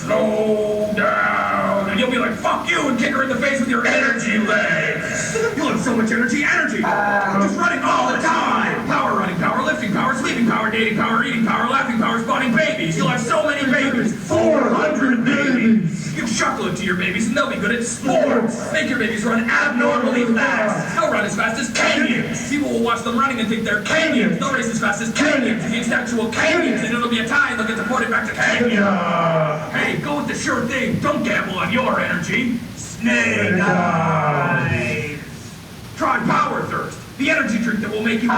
slow down. And you'll be like, fuck you, and kick her in the face with your energy legs. You'll have so much energy. Just running all the time. Power running, power lifting, power sleeping, power dating, power eating, power laughing, power spawning babies. You'll have so many babies. 400 babies. Give chocolate to your babies and they'll be good at sports. Make your babies run abnormally fast. They'll run as fast as Kenyans. People will watch them running and think they're Kenyans. They'll race as fast as Kenyans against actual Kenyans, and it'll be a tie and they'll get deported back to Kenya. Hey, go with the sure thing. Don't gamble on your energy. Snake eyes. Try Power Thirst, the energy drink that will make you more.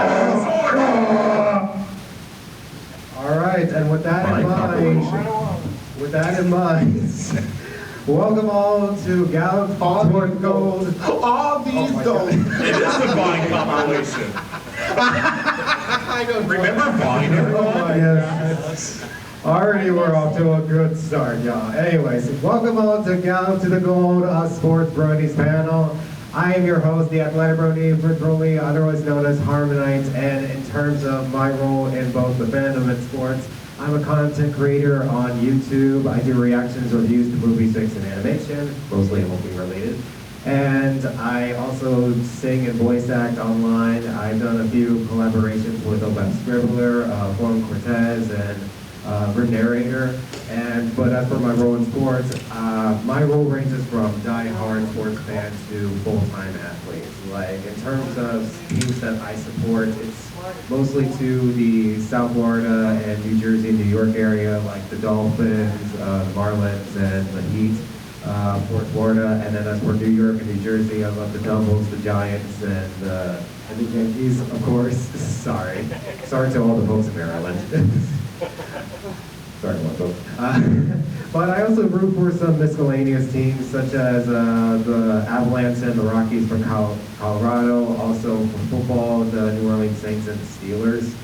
All right, and with that in mind, welcome all to Gallop Sport Gold. All these gold. It is the Vine compilation. I don't Remember Vine, everyone? Yes. Already we're off to a good start, y'all. Anyways, welcome all to Gallop to the Gold Sports Bronies panel. I am your host, the athletic Brony, Brony, otherwise known as Harmonight, and in terms of my role in both the fandom and sports, I'm a content creator on YouTube. I do reactions, reviews to movies, fics, and animation, mostly movie related. And I also sing and voice act online. I've done a few collaborations with a web scribbler, Juan Cortez, and narrator. But as for my role in sports, my role ranges from die-hard sports fans to full-time athletes. Like in terms of teams that I support, it's mostly to the South Florida and New Jersey, New York area, like the Dolphins, the Marlins, and the Heat. For Florida, and then as for New York and New Jersey, I love the Devils, the Giants, and the Yankees, of course. Sorry to all the folks in Maryland. Sorry about those. But I also root for some miscellaneous teams, such as the Avalanche and the Rockies from Colorado. Also for football, the New Orleans Saints and the Steelers.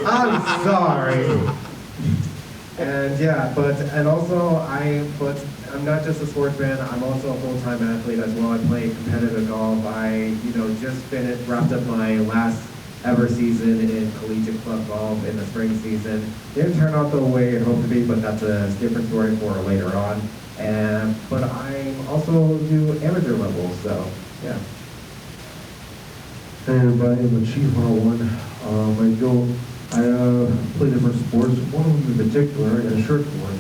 I'm sorry. And yeah, I'm not just a sports fan, I'm also a full-time athlete as well. I play competitive golf. I, just wrapped up my last ever season in collegiate club golf in the spring season. Didn't turn out the way it hoped to be, but that's a different story for later on. But I also do amateur levels, so yeah. Hey everybody, I'm the Chief 101. I play different sports. One of them in particular, I got a shirt for it.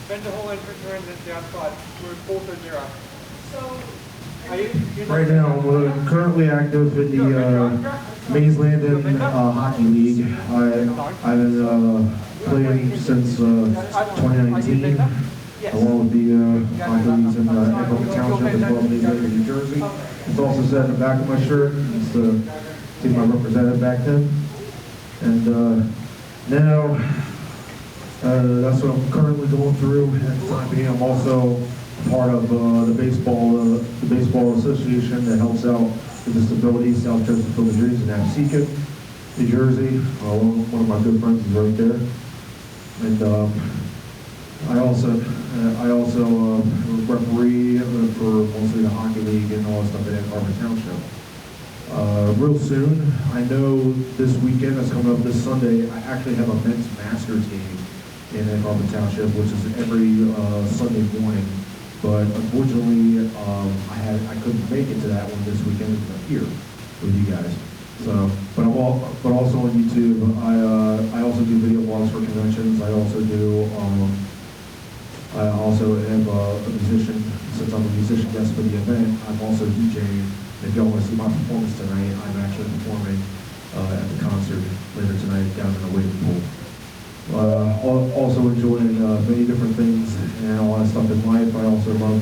Spend the whole entrance around the outside. We're 4-0. So, Right now, I'm currently active in the Mays Landon Hockey League. I've been playing since 2019, along with the hockey leagues in Brony Township as well as Mays Landon, New Jersey. It's also said in the back of my shirt. It's the team I represented back then, and now that's what I'm currently going through. At the time being, I'm also part of the baseball association that helps out the disabilities, South Chesterfield, New Jersey, and Seaquestria, New Jersey. One of my good friends is right there, and I also referee for mostly the hockey league and all that stuff in Harvard Township. Real soon, I know this weekend, that's coming up this Sunday, I actually have a men's masters game in Ann Arbor Township, which is every Sunday morning. But unfortunately, I couldn't make it to that one this weekend because I'm here with you guys. So, but also on YouTube, I also do video blogs for conventions. I also am a musician. Since I'm a musician guest for the event, I'm also DJing. If y'all want to see my performance tonight, I'm actually performing at the concert later tonight down in the waiting pool. Also enjoying many different things and a lot of stuff in life. I also love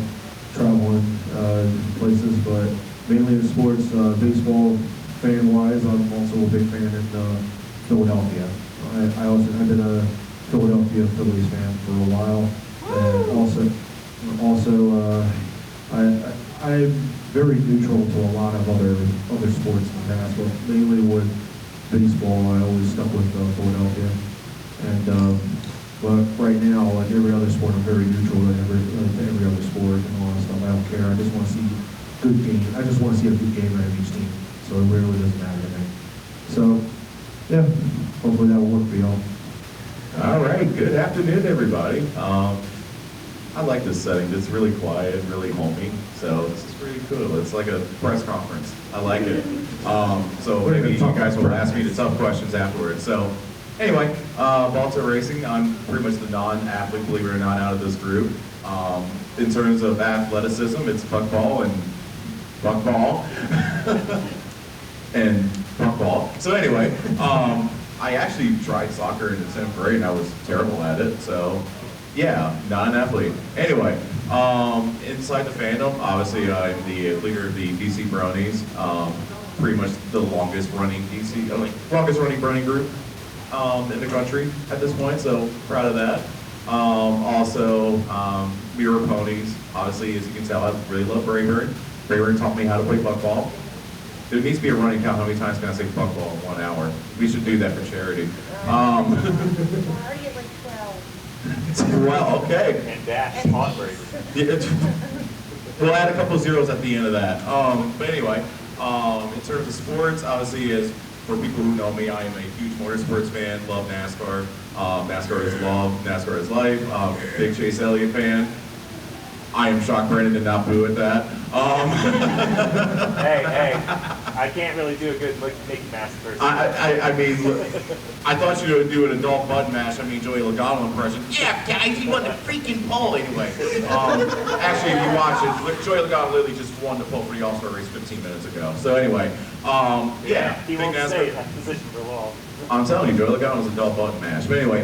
traveling different places, but mainly in sports, baseball fan-wise, I'm also a big fan in Philadelphia. I've been a Philadelphia Phillies fan for a while, and also I'm very neutral to a lot of other sports in the past, but mainly with baseball, I always stuck with Philadelphia. And but right now, like every other sport, I'm very neutral to every other sport and all that stuff. I don't care. I just want to see good game. I just want to see a good game out of each team. So it really doesn't matter to me. So, yeah. hopefully that will work for y'all. All right, good afternoon, everybody. I like this setting. It's really quiet, really homey. So this is pretty cool. It's like a press conference. I like it. So maybe you guys will ask me the tough questions afterwards. So anyway, Balto Racing, I'm pretty much the non-athlete, believe it or not, out of this group. In terms of athleticism, it's buckball and buckball and buckball. So anyway, I actually tried soccer in the 10th grade and I was terrible at it. So yeah, non-athlete. Anyway, inside the fandom, obviously I'm the leader of the DC Bronies. Pretty much the longest running Brony group in the country at this point, so proud of that. Also, we were ponies. Obviously, as you can tell, I really love Brayburn. Brayburn taught me how to play buckball. There needs to be a running count. How many times can I say buckball in 1 hour? We should do that for charity. Already at like 12. Well, okay. And dash on Brady. We'll add a couple zeros at the end of that. But anyway, in terms of sports, obviously, as for people who know me, I am a huge motorsports fan. Love NASCAR. NASCAR is love. NASCAR is life. Big Chase Elliott fan. I am shocked Brandon did not boo at that. Hey, I can't really do a good Mickey Mouse person. I mean, I thought you would do an adult button mash. I mean, Joey Logano impression. Yeah, guys, he won the freaking pole anyway. Actually, if you watch it, Joey Logano literally just won the pole for the All-Star race 15 minutes ago. So anyway, yeah. He big won't NASCAR. stay in that position for long. I'm telling you, Joey Logano was an adult button mash. But anyway,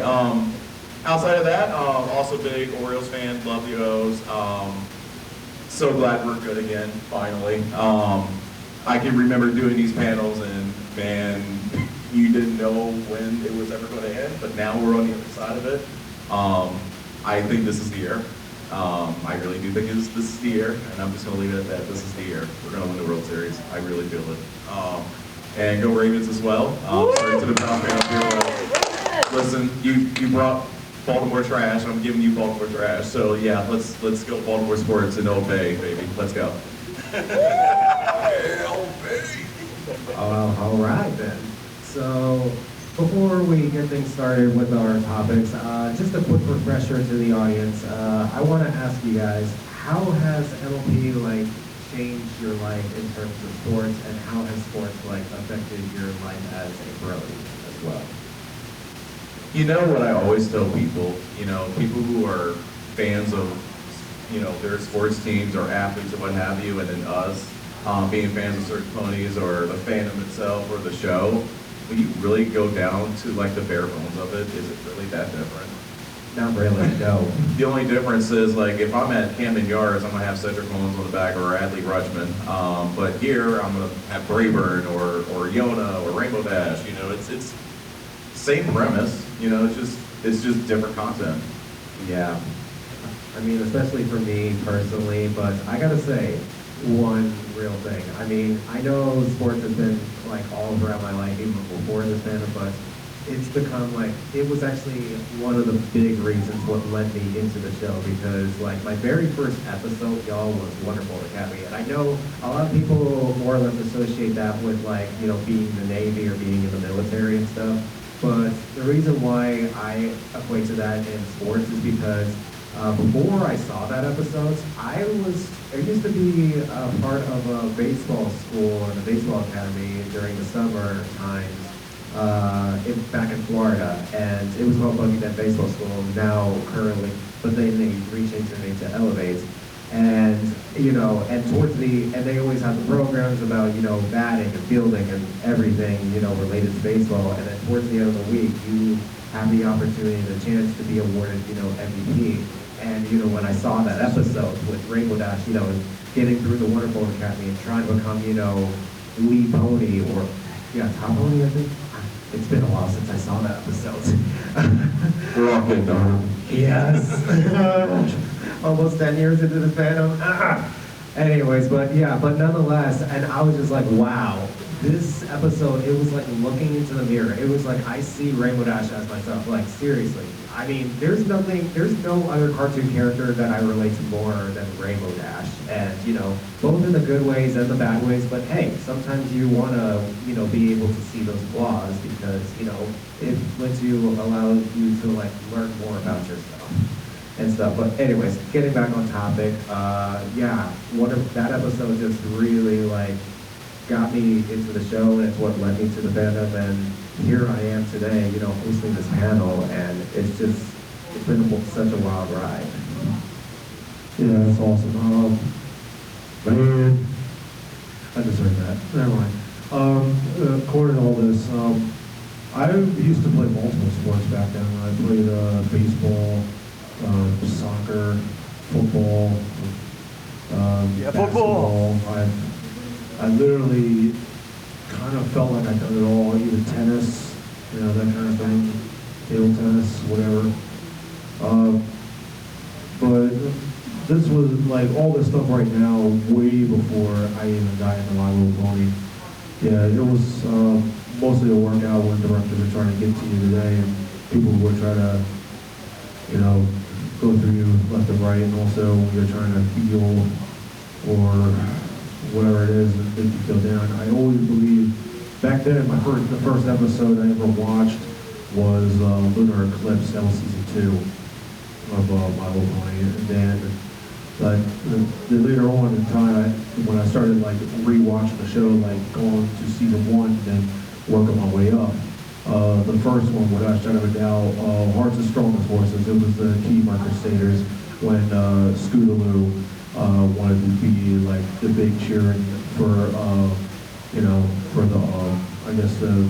outside of that, also big Orioles fan. Love the O's. So glad we're good again, finally. I can remember doing these panels and man, you didn't know when it was ever going to end, but now we're on the other side of it. I think this is the year. I really do think this is the year, and I'm just going to leave it at that. This is the year. We're going to win the World Series. I really feel it. And go Ravens as well. Sorry to the Brown fans here. Listen, you brought Baltimore trash. I'm giving you Baltimore trash. So yeah, let's go Baltimore sports and obey, baby. Let's go. All right then. So before we get things started with our topics, just a quick refresher to the audience. I want to ask you guys, how has MLP changed your life in terms of sports, and how has sports affected your life as a Brony as well? You know what I always tell people, people who are fans of, their sports teams or athletes or what have you, and then us, being fans of certain ponies or the fandom itself or the show, when you really go down to the bare bones of it, is it really that different? Not really, no. The only difference is if I'm at Camden Yards, I'm gonna have Cedric Mullins on the back or Adley Rutschman. But here I'm gonna have Brayburn or Yona or Rainbow Dash. It's same premise. It's just different content. Yeah. I mean, especially for me personally, but I gotta say one real thing. I mean, I know sports has been all throughout my life, even before this fandom, but it's become it was actually one of the big reasons what led me into the show, because my very first episode, y'all, was Wonderful Academy. And I know a lot of people more or less associate that with being in the Navy or being in the military and stuff. But the reason why I equate to that in sports is because before I saw that episode, I used to be a part of a baseball school and a baseball academy during the summer times back in Florida, and it was called Buggy Net Baseball School now currently, but then they rechanged their name to Elevate. And and and they always have the programs about batting and fielding and everything related to baseball. And then towards the end of the week, you have the opportunity and the chance to be awarded MVP. And when I saw that episode with Rainbow Dash, getting through the Wonderful Academy and trying to become lead pony or top pony, I think. It's been a while since I saw that episode. We're all good, darn. Yes. Almost 10 years into the fandom. Anyways, but nonetheless, and I was just wow, this episode, it was like looking into the mirror. It was like, I see Rainbow Dash as myself, like seriously. I mean, there's no other cartoon character that I relate to more than Rainbow Dash. And, you know, both in the good ways and the bad ways, but hey, sometimes you want to, you know, be able to see those flaws because, you know, it lets you, allow you to like learn more about yourself and stuff. But anyways, getting back on topic, yeah, that episode just really like got me into the show, and it's what led me to the fandom, and here I am today, you know, hosting this panel, and it's been such a wild ride. Yeah, that's awesome. Man, I just heard that. Never mind. According to all this, I used to play multiple sports back then. I played baseball, soccer, football, basketball. I literally kind of felt like I'd done it all, even tennis, you know, that kind of thing, table tennis, whatever. But this was like all this stuff right now, way before I even got into My Little Pony. Yeah, it was mostly a workout when directors are trying to get to you today, and people would try to, you know, go through you left and right, and also when you're trying to heal or whatever it is that make you feel down. I always believed, back then, the first episode I ever watched was Lunar Eclipse. That was season 2 of My Little Pony. And then, later on in time, when I started like rewatching the show, like going to season 1 and then working my way up, the first one, without a shadow of a doubt, Hearts and Strongest Horses. It was the Key Crusaders when Scootaloo wanted to be like the big cheering for, you know, for the, I guess the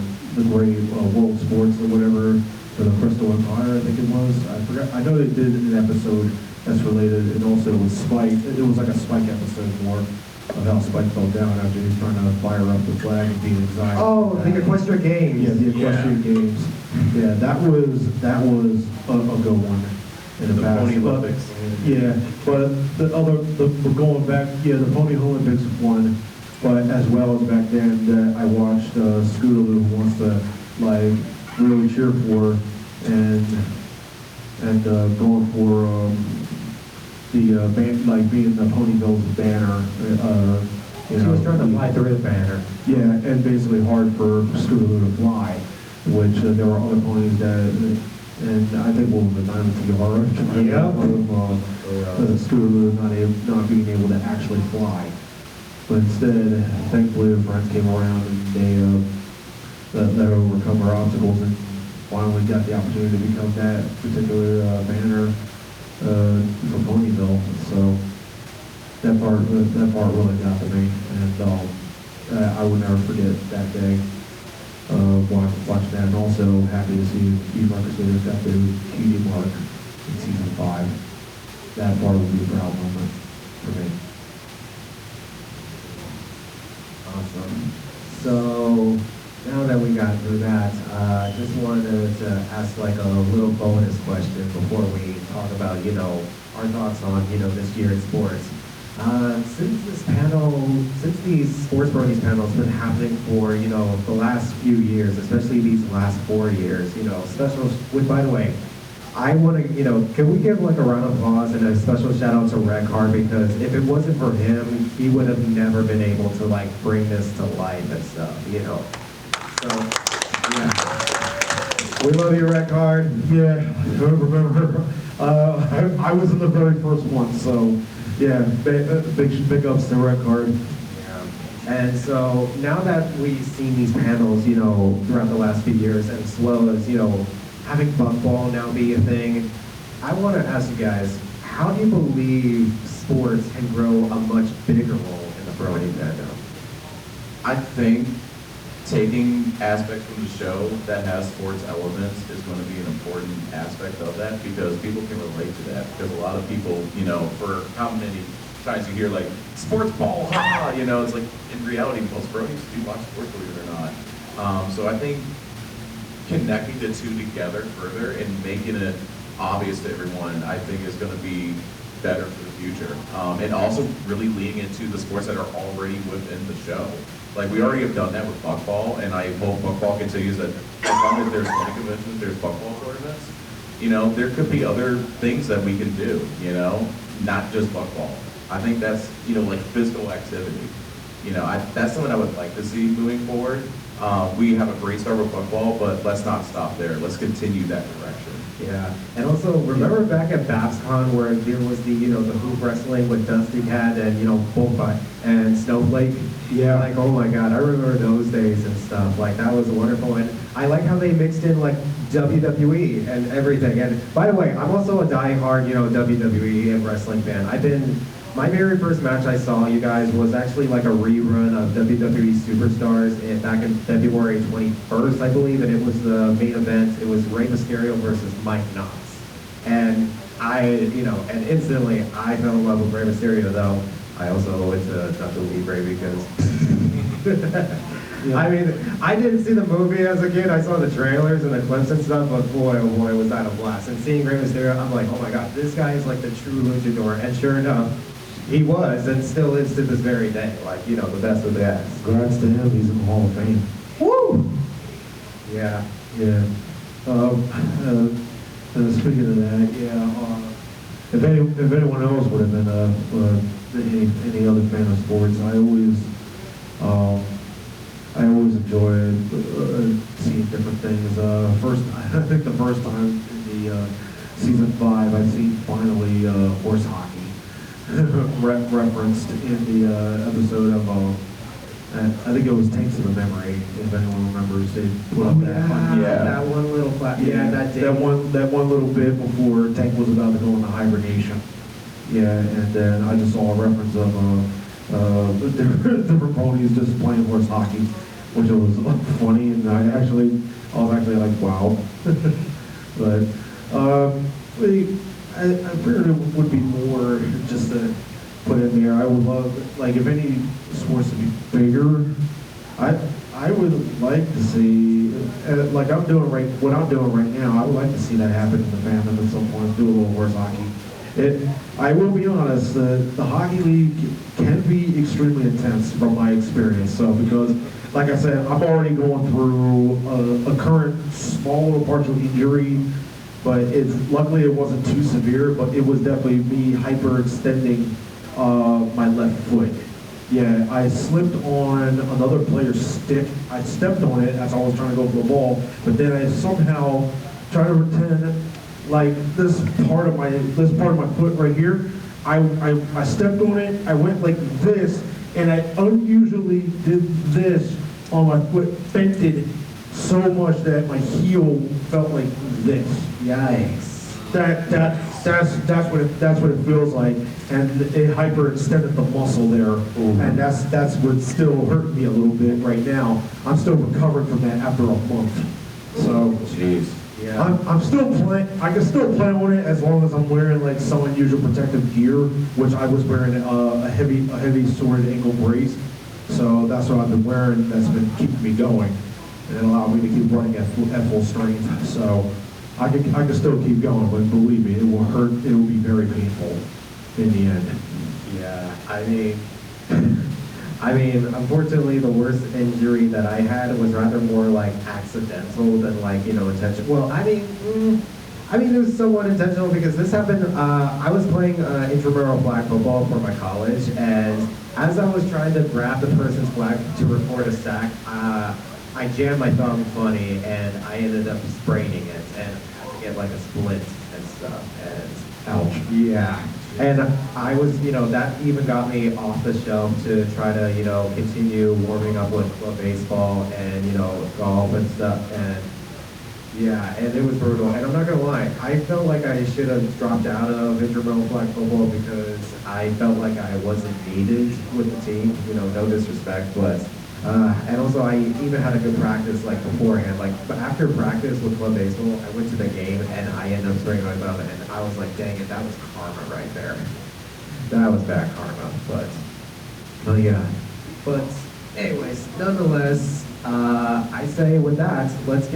great world sports or whatever, for the Crystal Empire, I think it was. I forgot. I know they did an episode that's related, and also with Spike. It was like a Spike episode more of how Spike fell down after he was trying to fire up the flag and being excited. Oh, the Equestrian Games. Yeah, the Equestrian Games. Yeah, that was a good one. In the past. Pony Olympics. Yeah, but we're going back, yeah, the Pony Olympics one, but as well as back then that I watched Scootaloo who wants to like really cheer for and going for the band, like being the Ponyville's banner. You She know, was trying to fly through the banner. yeah, and basically hard for Scootaloo to fly, which there were other ponies that. And I think one of the Diamond Tiara, Scootaloo not being able to actually fly. But instead, thankfully, her friends came around and they let her overcome her obstacles and finally got the opportunity to become that particular banner for Ponyville. So that part really got to me, and I will never forget that day. Watching that, and also happy to see Key Crusaders got their QD mark in season 5. That part would be a proud moment for me. Awesome. So now that we got through that, just wanted to ask like a little bonus question before we talk about, you know, our thoughts on, you know, this year in sports. Since these Sports Bronies panels been happening for, you know, the last few years, especially these last 4 years, you know, which by the way, I want to, you know, can we give like a round of applause and a special shout out to Red Card, because if it wasn't for him, he would have never been able to like bring this to life and stuff, you know. So, yeah. We love you, Red Card. Yeah, remember, I was in the very first one, so yeah, big ups to Red Card. Yeah. And so now that we've seen these panels, you know, throughout the last few years, and as well as, you know, having buckball now be a thing, I want to ask you guys, how do you believe sports can grow a much bigger role in the Brony fandom? I think taking aspects from the show that has sports elements is going to be an important aspect of that, because people can relate to that. Because a lot of people, you know, for how many times you hear like sports ball, ha, you know, it's like in reality most Bronies do watch sports, believe it or not. So I think connecting the two together further and making it obvious to everyone, I think is going to be better for the future. And also really leaning into the sports that are already within the show. Like, we already have done that with buckball, and I hope buckball continues that as long as there's pony conventions, there's buckball tournaments. You know, there could be other things that we can do, you know, not just buckball. I think that's, you know, like physical activity. You know, that's something I would like to see moving forward. We have a great start with buckball, but let's not stop there. Let's continue that direction. Yeah, and also remember back at BabsCon where there was the the hoop wrestling with Dusty Cat and Bullfight and Snowflake. Yeah. Like, oh my God, I remember those days and stuff. Like, that was wonderful, and I like how they mixed in like WWE and everything. And by the way, I'm also a diehard WWE and wrestling fan. My very first match I saw, you guys, was actually like a rerun of WWE Superstars back in February 21st, I believe, and it was the main event. It was Rey Mysterio versus Mike Knox. And and instantly I fell in love with Rey Mysterio, though. I also went to WWE because, I mean, I didn't see the movie as a kid. I saw the trailers and the clips and stuff, but boy, oh boy, was that a blast. And seeing Rey Mysterio, I'm like, oh my God, this guy is like the true luchador. And sure enough, he was and still is to this very day, like, the best of the best. Congrats to him, he's in the Hall of Fame. Woo! Yeah. Yeah. Speaking of that, if anyone else would have been any other fan of sports, I always enjoyed seeing different things. I think the first time in the season 5, I've seen finally horse hockey referenced in the episode of I think it was Tanks of the Memory, if anyone remembers. They put up that one little clap. Yeah, that one little bit before Tank was about to go into hibernation. Yeah, and then I just saw a reference of different ponies just playing horse hockey, which was funny, and I was actually like, wow. But I figured it would be more just to put in there. I would love, like, if any sports to be bigger, I would like to see, like what I'm doing right now, I would like to see that happen in the fandom at some point, do a little horse hockey. I will be honest, the hockey league can be extremely intense from my experience. So because, like I said, I'm already going through a current small little partial injury, but luckily it wasn't too severe, but it was definitely me hyperextending my left foot. Yeah, I slipped on another player's stick. I stepped on it as I was trying to go for the ball, but then I somehow tried to pretend like this part of my foot right here. I stepped on it. I went like this, and I unusually did this on my foot, bent it so much that my heel felt like this. Yikes. That's what it feels like, and it hyperextended the muscle there, and that's what's still hurting me a little bit right now. I'm still recovering from that after a month. So, Jeez. Yeah. I'm still playing. I can still play on it as long as I'm wearing like some unusual protective gear, which I was wearing a heavy sword ankle brace. So that's what I've been wearing. That's been keeping me going, and it allowed me to keep running at full strength. So I can still keep going, but believe me, it will hurt. It will be very painful in the end. Yeah, I mean, unfortunately, the worst injury that I had was rather more like accidental than like, intentional. Well, I mean, it was somewhat intentional because this happened, I was playing intramural flag football for my college, and as I was trying to grab the person's flag to record a sack, I jammed my thumb funny, and I ended up spraining it, and I had to get like a splint and stuff, and ouch. Yeah. And I was, that even got me off the shelf to try to, continue warming up with baseball and, golf and stuff. And yeah, and it was brutal. And I'm not going to lie, I felt like I should have dropped out of intramural flag football because I felt like I wasn't needed with the team, no disrespect, but and also I even had a good practice like beforehand. Like, but after practice with club baseball, I went to the game and I ended up spraining my thumb, and I was like, dang it, that was karma right there. That was bad karma, but yeah. But anyways, nonetheless, I say with that, let's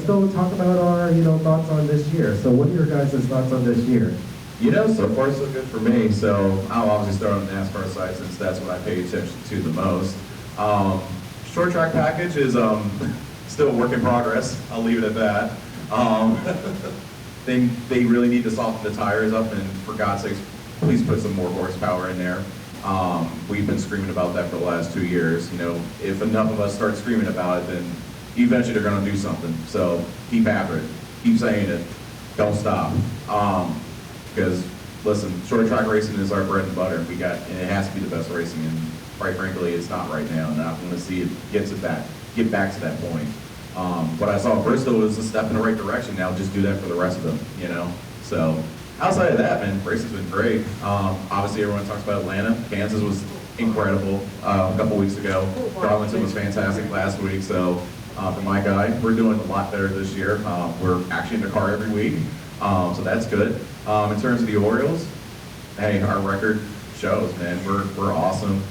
go talk about our thoughts on this year. So what are your guys' thoughts on this year? So far so good for me. So I'll obviously start on the NASCAR side since that's what I pay attention to the most. Short track package is still a work in progress. I'll leave it at that. They really need to soften the tires up, and for God's sakes, please put some more horsepower in there. We've been screaming about that for the last 2 years. You know, if enough of us start screaming about it, then eventually they're going to do something. So keep after it. Keep saying it. Don't stop. Because listen, short track racing is our bread and butter. And it has to be the best racing, and quite frankly, it's not right now. And I want to see it get back to that point. What I saw at Bristol was a step in the right direction. Now just do that for the rest of them, you know? So outside of that, man, racing's been great. Obviously, everyone talks about Atlanta. Kansas was incredible a couple weeks ago. Darlington was fantastic last week. So for my guy, we're doing a lot better this year. We're actually in the car every week, so that's good. In terms of the Orioles, hey, our record shows, man. We're awesome.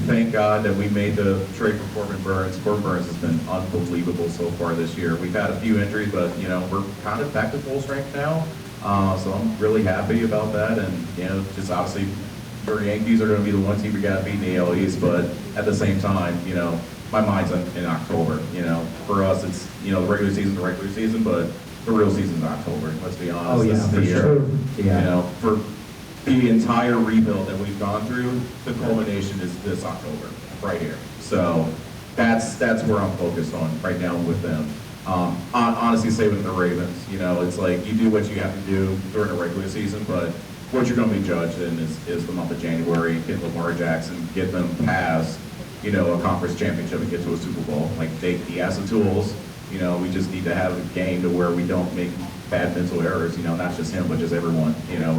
Thank God that we made the trade for Corbin Burns. Corbin Burns has been unbelievable so far this year. We've had a few injuries, but you know, we're kind of back to full strength now. So I'm really happy about that, and you know, just obviously, your Yankees are going to be the one team we got to beat in the AL East. But at the same time, you know, my mind's in October. You know, for us, it's the regular season, but the real season's October. Let's be honest. Oh yeah, this is the for year. sure. Yeah. You know, for the entire rebuild that we've gone through, the culmination is this October, right here. So that's where I'm focused on right now with them. Honestly, say with the Ravens, you know, it's like you do what you have to do during the regular season, but what you're going to be judged in is the month of January. Get Lamar Jackson, get them past, you know, a conference championship and get to a Super Bowl. Like he has the tools. You know, we just need to have a game to where we don't make bad mental errors. You know, not just him, but just everyone. You know,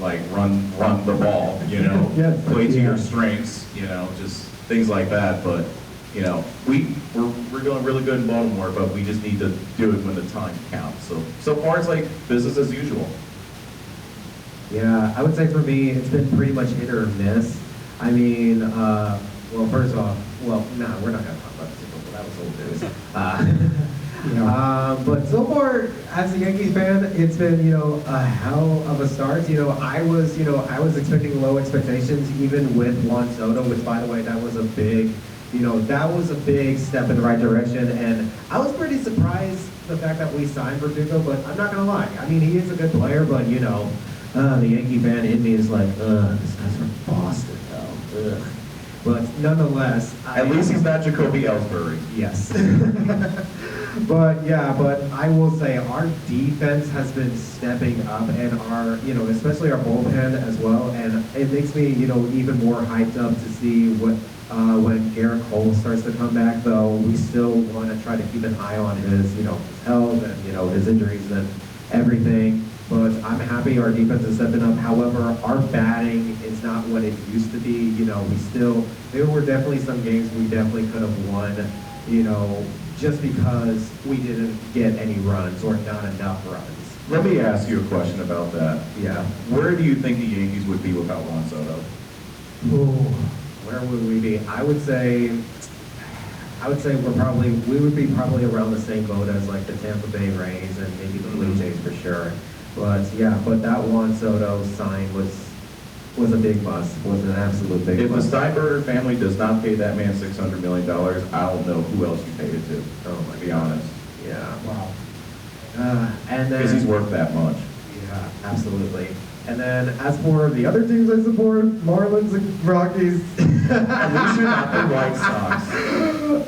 like run the ball. You know, play to your strengths. You know, just things like that. But you know, we're doing really good in Baltimore, but we just need to do it when the time counts. So far, it's like business as usual. Yeah, I would say for me, it's been pretty much hit or miss. I mean, well, first off, we're not going to talk about the Super Bowl. That was old news. But so far, as a Yankees fan, it's been, you know, a hell of a start. I was expecting low expectations, even with Juan Soto, which, by the way, that was a big step in the right direction. And I was pretty surprised the fact that we signed Verdugo, but I'm not going to lie. I mean, he is a good player, but, you know, the Yankee fan in me is like, this guy's from Boston, though. Ugh. But nonetheless, At least he's not Jacoby Ellsbury. Yes. But I will say our defense has been stepping up, and especially our bullpen as well. And it makes me, even more hyped up to see what when Garrett Cole starts to come back. Though we still want to try to keep an eye on his, health and his injuries and everything. But I'm happy our defense is stepping up. However, our batting is not what it used to be. There were definitely some games we definitely could have won, just because we didn't get any runs or not enough runs. Let me ask you a question about that. Yeah. Where do you think the Yankees would be without Juan Soto? Ooh, where would we be? I would say we would be probably around the same boat as like the Tampa Bay Rays and maybe the Blue Jays for sure. But that Juan Soto sign was a big bust. Was an absolute big If bust. the Steinberger family does not pay that man $600 million, I don't know who else you paid it to. Oh, to be honest. Yeah. Wow. And then Because he's worth that much. Yeah, absolutely. And then as for the other teams I support, Marlins and Rockies. At least you're not the White Sox.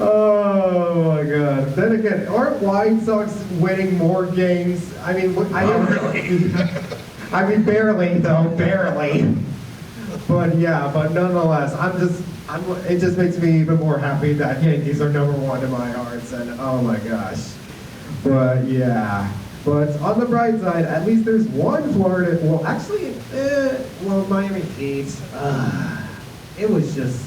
Oh my God. Then again, aren't White Sox winning more games? I mean, I mean, barely though, barely. But nonetheless, it just makes me even more happy that Yankees are number one in my hearts, and oh my gosh. But yeah. But on the bright side, at least there's one Florida. Well, actually, Miami Heat. It was just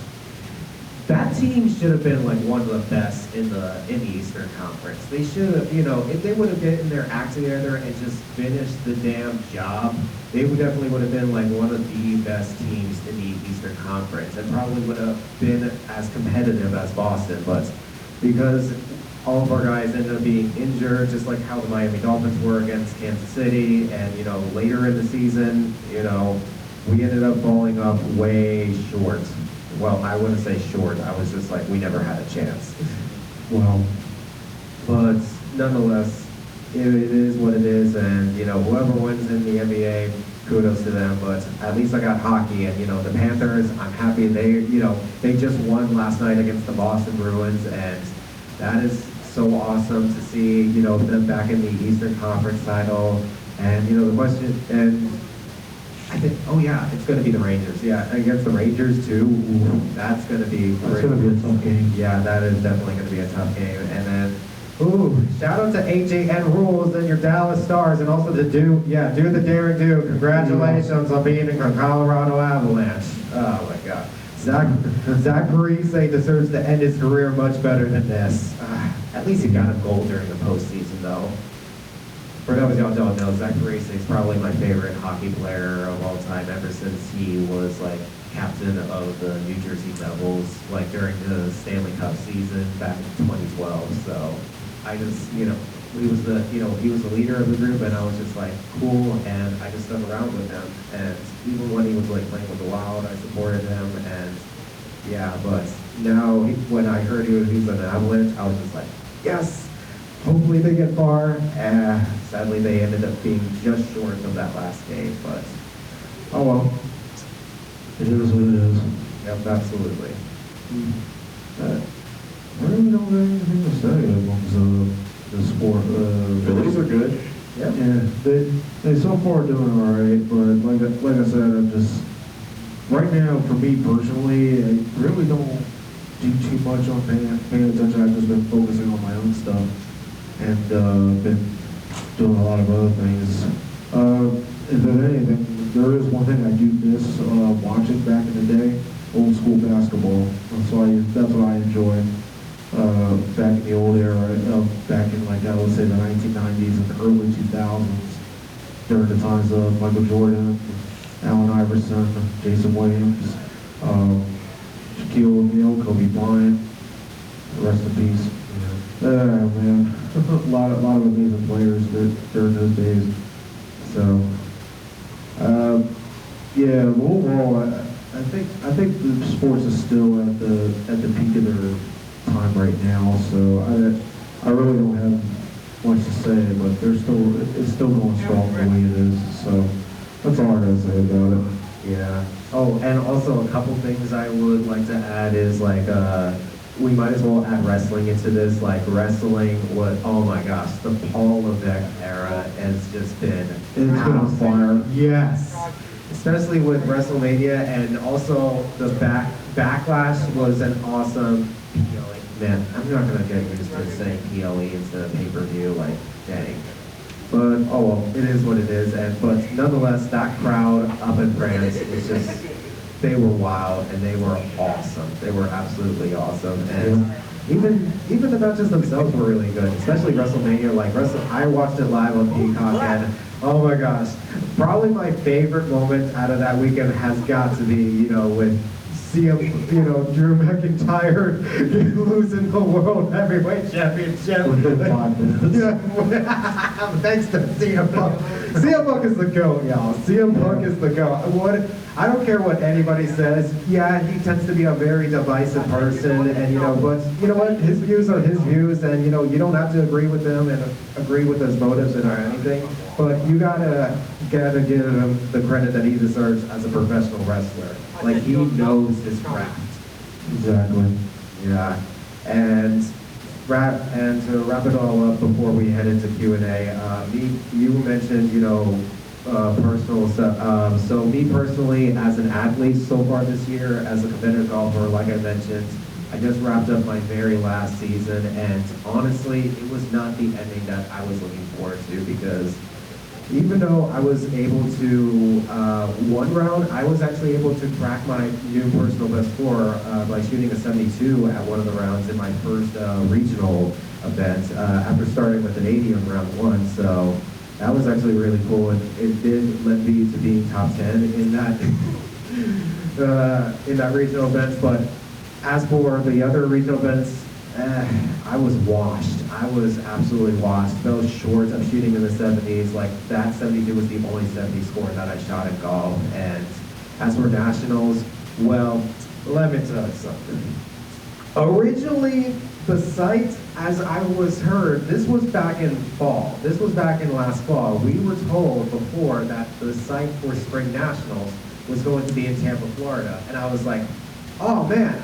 that team should have been like one of the best in the Eastern Conference. They should have, if they would have gotten their act together and just finished the damn job, they definitely would have been like one of the best teams in the Eastern Conference, and probably would have been as competitive as Boston. But because all of our guys ended up being injured, just like how the Miami Dolphins were against Kansas City, and later in the season, we ended up falling up way short. well, I wouldn't say short, I was just like, we never had a chance. Well, But nonetheless, it is what it is, and, you know, whoever wins in the NBA, kudos to them, but at least I got hockey, and, you know, the Panthers, I'm happy they just won last night against the Boston Bruins, and that is so awesome to see, you know, them back in the Eastern Conference title, and, you know, the question, and I think, oh yeah, it's going to be the Rangers, yeah, against the Rangers too, ooh, that's going to be it's going to be a tough game. yeah, that is definitely going to be a tough game. And then, ooh, shout out to AJN Rules and your Dallas Stars, and also to Do the Daring Do. Congratulations on being in the Colorado Avalanche. Oh my God. Zach Parise deserves to end his career much better than this. At least he got a goal during the postseason, though. For those y'all don't know, Zach Parise is probably my favorite hockey player of all time ever since he was like captain of the New Jersey Devils, like during the Stanley Cup season back in 2012. So I just, you know, he was the leader of the group, and I was just like, cool, and I just stuck around with him. And even when he was like playing with the Wild, I supported him, and yeah, but now when I heard he was on the Avalanche, I was just like, yes, hopefully they get far. Sadly, they ended up being just short of that last game, but oh well. It is what it is. Yep, absolutely. I really don't have anything to say amongst the sport. Phillies are good. Yep. Yeah, they so far doing all right, but like I said, I'm just right now for me personally, I really don't do too much on paying attention. I've just been focusing on my own stuff and been doing a lot of other things. If there's anything, there is one thing I do miss watching back in the day, old school basketball. That's what I enjoy. Back in the old era, back in like I would say the 1990s and the early 2000s, during the times of Michael Jordan, Allen Iverson, Jason Williams, Shaquille O'Neal, Kobe Bryant, rest in peace. Man, a lot of amazing players during those days. So, yeah, overall, I think the sports is still at the peak of their time right now. So I really don't have much to say, but it's still going strong the way it is. So that's all I gotta say about it. Yeah. Oh, and also a couple things I would like to add is like we might as well add wrestling into this. Like wrestling, oh my gosh, the Paul Levesque era has just been It's been on fire. Yes. Especially with WrestleMania, and also the backlash was an awesome PLE. Man, I'm not gonna get used to saying PLE instead of pay-per-view, like dang. But oh well, it is what it is. But nonetheless, that crowd up in France is just, they were wild and they were awesome. They were absolutely awesome. And even the matches themselves were really good, especially WrestleMania. Like I watched it live on Peacock, and oh my gosh, probably my favorite moment out of that weekend has got to be, with Drew McIntyre losing the World Heavyweight Championship. Within 5 minutes. Yeah, thanks to CM Punk. CM Punk is the GOAT, y'all. CM Punk is the GOAT. I don't care what anybody says. Yeah, he tends to be a very divisive person, and but you know what? His views are his views, and you don't have to agree with them and agree with his motives and or anything. But you gotta give him the credit that he deserves as a professional wrestler. Like, he knows his craft. Exactly. Yeah. And to wrap it all up before we head into Q&A, you mentioned, personal stuff. So me personally, as an athlete so far this year, as a competitive golfer, like I mentioned, I just wrapped up my very last season, and honestly, it was not the ending that I was looking forward to, because even though I was able to, one round, I was actually able to crack my new personal best score by shooting a 72 at one of the rounds in my first regional event after starting with an 80 on round one. So that was actually really cool, and it did lead me to being top 10 in that regional event. But as for the other regional events, I was washed. I was absolutely washed. Those shorts, I'm shooting in the 70s. Like, that 72 was the only 70 score that I shot in golf. And as for nationals, well, let me tell you something. Originally, the site, as I was heard, this was back in fall. This was back in last fall. We were told before that the site for Spring Nationals was going to be in Tampa, Florida. And I was like, oh man,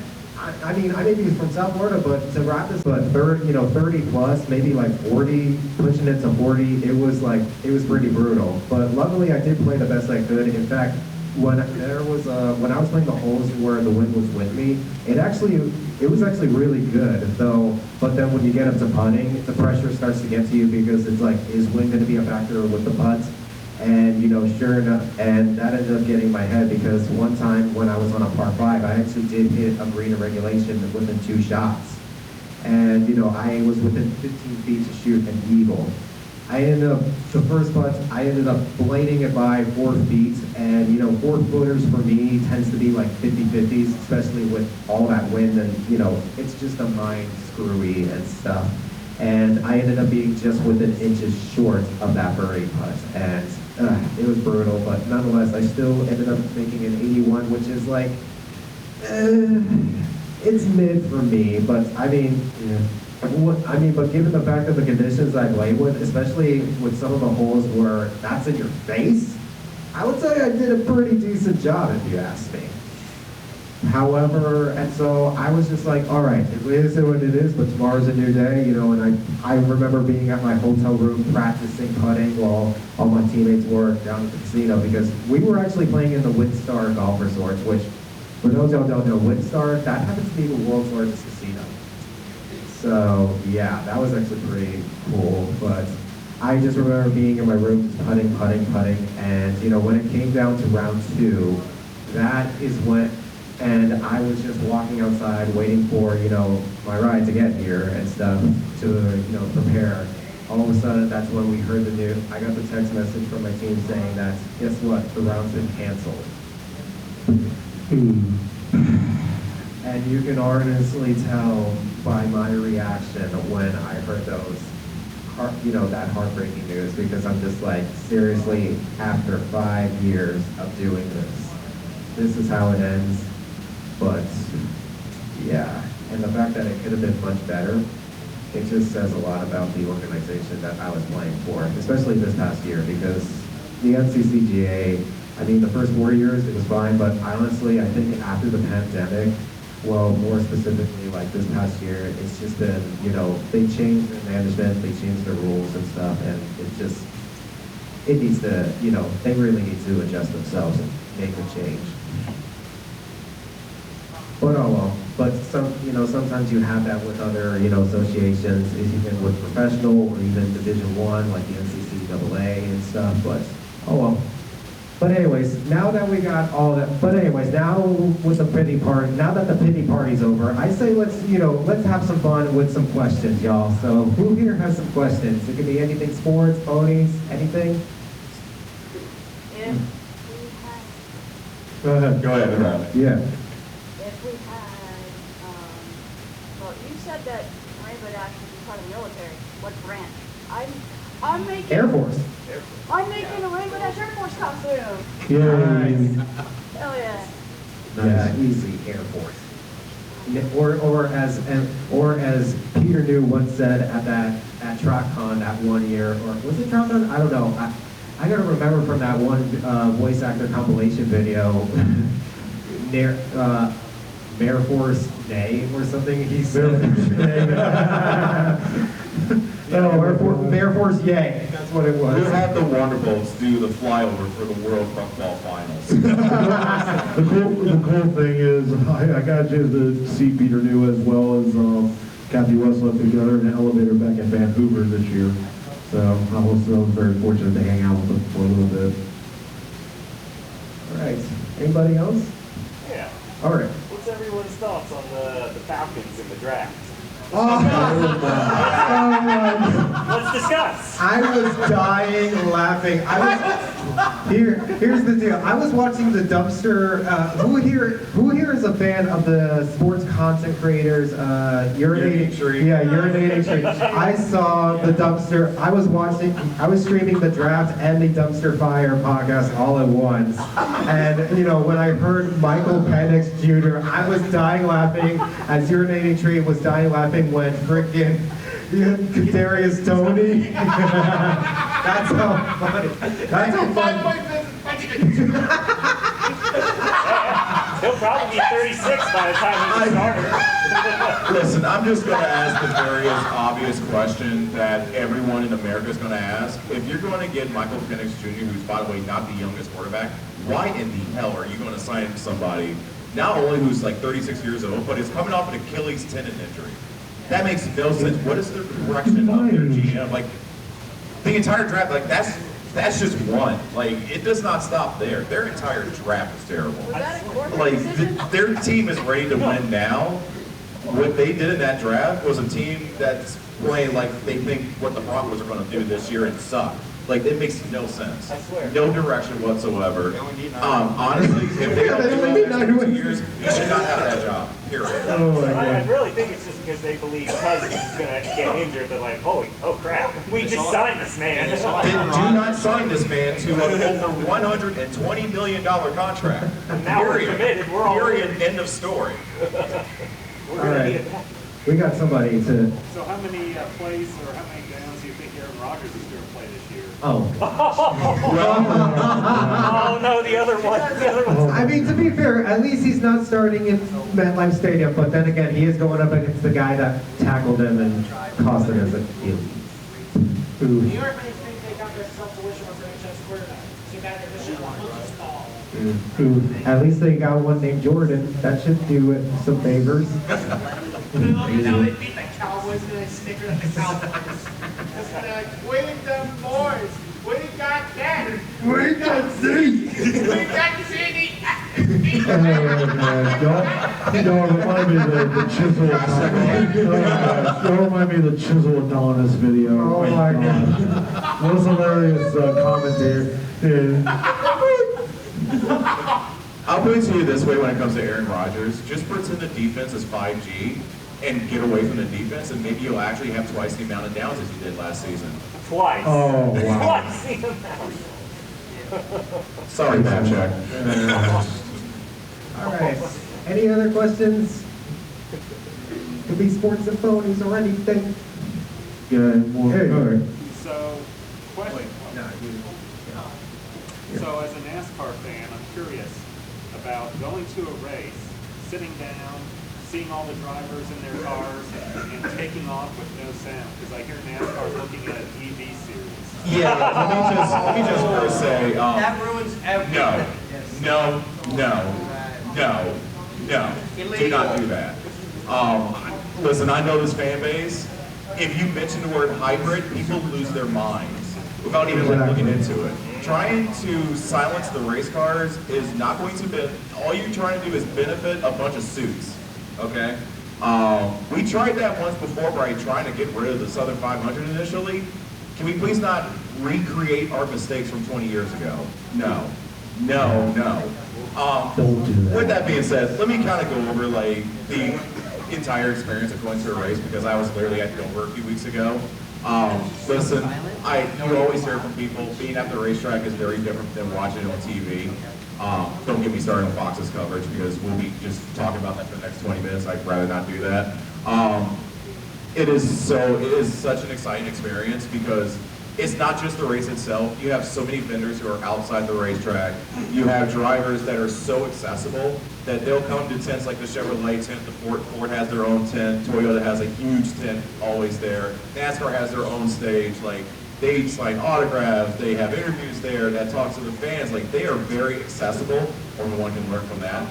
I mean, I may be from South Florida, but to wrap this, but 30 plus, maybe like 40, pushing it to 40, it was pretty brutal. But luckily I did play the best I could. In fact, when I was playing the holes where the wind was with me, it was actually really good though. But then when you get up to putting, the pressure starts to get to you because it's like, is wind going to be a factor with the putts? And sure enough, and that ended up getting in my head because one time when I was on a par 5, I actually did hit a green in regulation within 2 shots. And I was within 15 feet to shoot an eagle. I ended up, the first putt, I ended up blading it by 4 feet, and 4-footers for me tends to be like 50-50s, especially with all that wind, and it's just a mind screwy and stuff. And I ended up being just within inches short of that birdie putt, and it was brutal, but nonetheless, I still ended up making an 81, which is like, it's mid for me, but I mean, but given the fact of the conditions I played with, especially with some of the holes where that's in your face, I would say I did a pretty decent job if you ask me. However, and so I was just like, all right, it is what it is, but tomorrow's a new day, and I remember being at my hotel room practicing putting while all my teammates were down at the casino because we were actually playing in the Windstar Golf Resorts, which, for those who don't know, Windstar, that happens to be the world's largest casino. So, yeah, that was actually pretty cool, but I just remember being in my room just putting, and, when it came down to round 2, that is when, and I was just walking outside waiting for, my ride to get here and stuff to, prepare. All of a sudden, that's when we heard the news. I got the text message from my team saying that, guess what, the round's been canceled. And you can honestly tell by my reaction when I heard that heartbreaking news, because I'm just like, seriously, after 5 years of doing this is how it ends. But yeah, and the fact that it could have been much better, it just says a lot about the organization that I was playing for, especially this past year, because the NCCGA, I mean, the first 4 years it was fine, but honestly, I think after the pandemic, well, more specifically, like this past year, it's just been, they changed their management, they changed their rules and stuff, and it needs to, they really need to adjust themselves and make a change. But oh well, but sometimes you have that with other, associations, even with professional or even Division I, like the NCCAA and stuff, but oh well. But anyways, now that we got all that, now with the pity party, now that the pity party's over, I say let's have some fun with some questions, y'all. So who here has some questions? It could be anything, sports, ponies, anything. Go ahead. Yeah. If we had, well, you said that Rainbow Dash was part of the military. What branch? I'm making Air Force. I'm making a Rainbow Dash Air Force costume. Yay. Hell yeah. Yeah, easy, Air Force. Or as Peter New once said at TrotCon that 1 year, or was it TrotCon? I don't know. I gotta remember from that one voice actor compilation video, Air Force Day or something. He said, Air Force Yay. That's what it was. We'll have the Wonderbolts do the flyover for the World Football Finals. The cool thing is, I got a chance to see Peter New as well as Kathy Westlaw together in an elevator back in Vancouver this year. So I was very fortunate to hang out with them for a little bit. All right. Anybody else? Yeah. All right. What's everyone's thoughts on the Falcons in the draft? Let's discuss. I was dying laughing. Here's the deal. I was watching the dumpster. Who here as a fan of the sports content creators, Urinating Tree. Yeah, Urinating Tree. I saw the dumpster. I was streaming the draft and the Dumpster Fire podcast all at once. And, you know, when I heard Michael Penix Jr., I was dying laughing, as Urinating Tree was dying laughing when freaking Kadarius Toney. That's how funny. That's how funny. He'll probably be 36 by the time he started. Listen, I'm just going to ask the very obvious question that everyone in America is going to ask. If you're going to get Michael Penix Jr., who's, by the way, not the youngest quarterback, why in the hell are you going to sign somebody not only who's like 36 years old, but is coming off an Achilles tendon injury? That makes no sense. What is the direction of their GM? Like, the entire draft, like, that's just one. Like, it does not stop there. Their entire draft is terrible. Was that a corporate Like, decision? their team is ready to win now. What they did in that draft was a team that's playing like they think what the Broncos are going to do this year and suck. Like, it makes no sense. I swear. No direction whatsoever. Honestly, if they don't do that in 2 years, you should not have that job. Period. Oh my I God. really think it's just because they believe Cousins is going to get injured. They're like, oh crap, we just signed this man. Do not sign this man to an over $120 million contract. Now we're Period. committed. We're all Period. End of story. We're All going to right. need it back. We got somebody to. So how many plays or how many downs do you think Aaron Rodgers is going to play this year? Oh. Oh no, the other one. The other one. I mean, to be fair, at least he's not starting in MetLife Stadium, but then again, he is going up against the guy that tackled him and cost him his Achilles. Who? New York may think they got their self-tuition with franchise quarterback. Too bad they should have looked this ball. Who? At least they got one named Jordan. That should do it some favors. You know, they beat the Cowboys and they snickered at the Cowboys. Just like, we the boys. We got that. We got Zeke. We got Ziggy. Don't remind me of the chisel. Don't remind me of the chisel Adonis video. Oh my God. What was hilarious commentator? I'll put it to you this way when it comes to Aaron Rodgers. Just pretend the defense is 5G and get away from the defense, and maybe you'll actually have twice the amount of downs as you did last season. Twice. Oh, wow. Twice the amount. Sorry, Babchick. All right. Any other questions? Could be sports and ponies or anything. Yeah, more. Hey. All right. So, question. So as a NASCAR fan, I'm curious about going to a race, sitting down, seeing all the drivers in their cars, and taking off with no sound. Because I hear NASCAR looking at a TV series. Yeah, let me just first say, That ruins everything. no. Do not do that. Listen, I know this fan base. If you mention the word hybrid, people lose their minds without even like, looking into it. Trying to silence the race cars is not going to be, all you're trying to do is benefit a bunch of suits, okay? We tried that once before by trying to get rid of the Southern 500 initially. Can we please not recreate our mistakes from 20 years ago? No. Don't do that. With that being said, let me kind of go over like the entire experience of going to a race because I was literally at Dover a few weeks ago. Listen, you always hear from people, being at the racetrack is very different than watching it on TV. Don't get me started on Fox's coverage because we'll be just talking about that for the next 20 minutes. I'd rather not do that. It is such an exciting experience because it's not just the race itself. You have so many vendors who are outside the racetrack. You have drivers that are so accessible that they'll come to tents like the Chevrolet tent, the Ford has their own tent, Toyota has a huge tent always there. NASCAR has their own stage. Like, they sign autographs, they have interviews there that talk to the fans. Like, they are very accessible, or one can learn from that.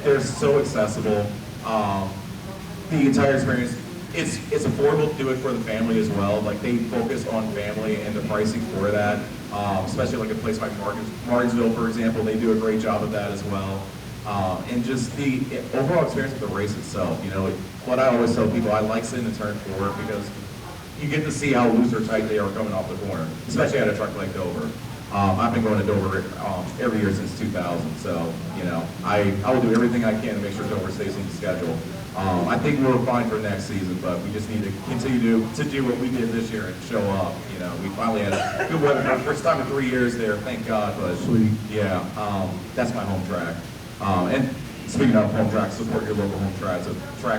They're so accessible. The entire experience, it's affordable to do it for the family as well. Like, they focus on family and the pricing for that. Especially like a place like Martinsville, for example, they do a great job of that as well. And just the overall experience of the race itself. You know, what I always tell people, I like sitting in turn 4 because you get to see how loose or tight they are coming off the corner, especially at a track like Dover. I've been going to Dover every year since 2000, so, you know, I will do everything I can to make sure Dover stays on the schedule. I think we're fine for next season, but we just need to continue to do what we did this year and show up. You know, we finally had good weather for the first time in 3 years there, thank God, but Sweet. yeah, that's my home track. And speaking of home tracks, support your local home tracks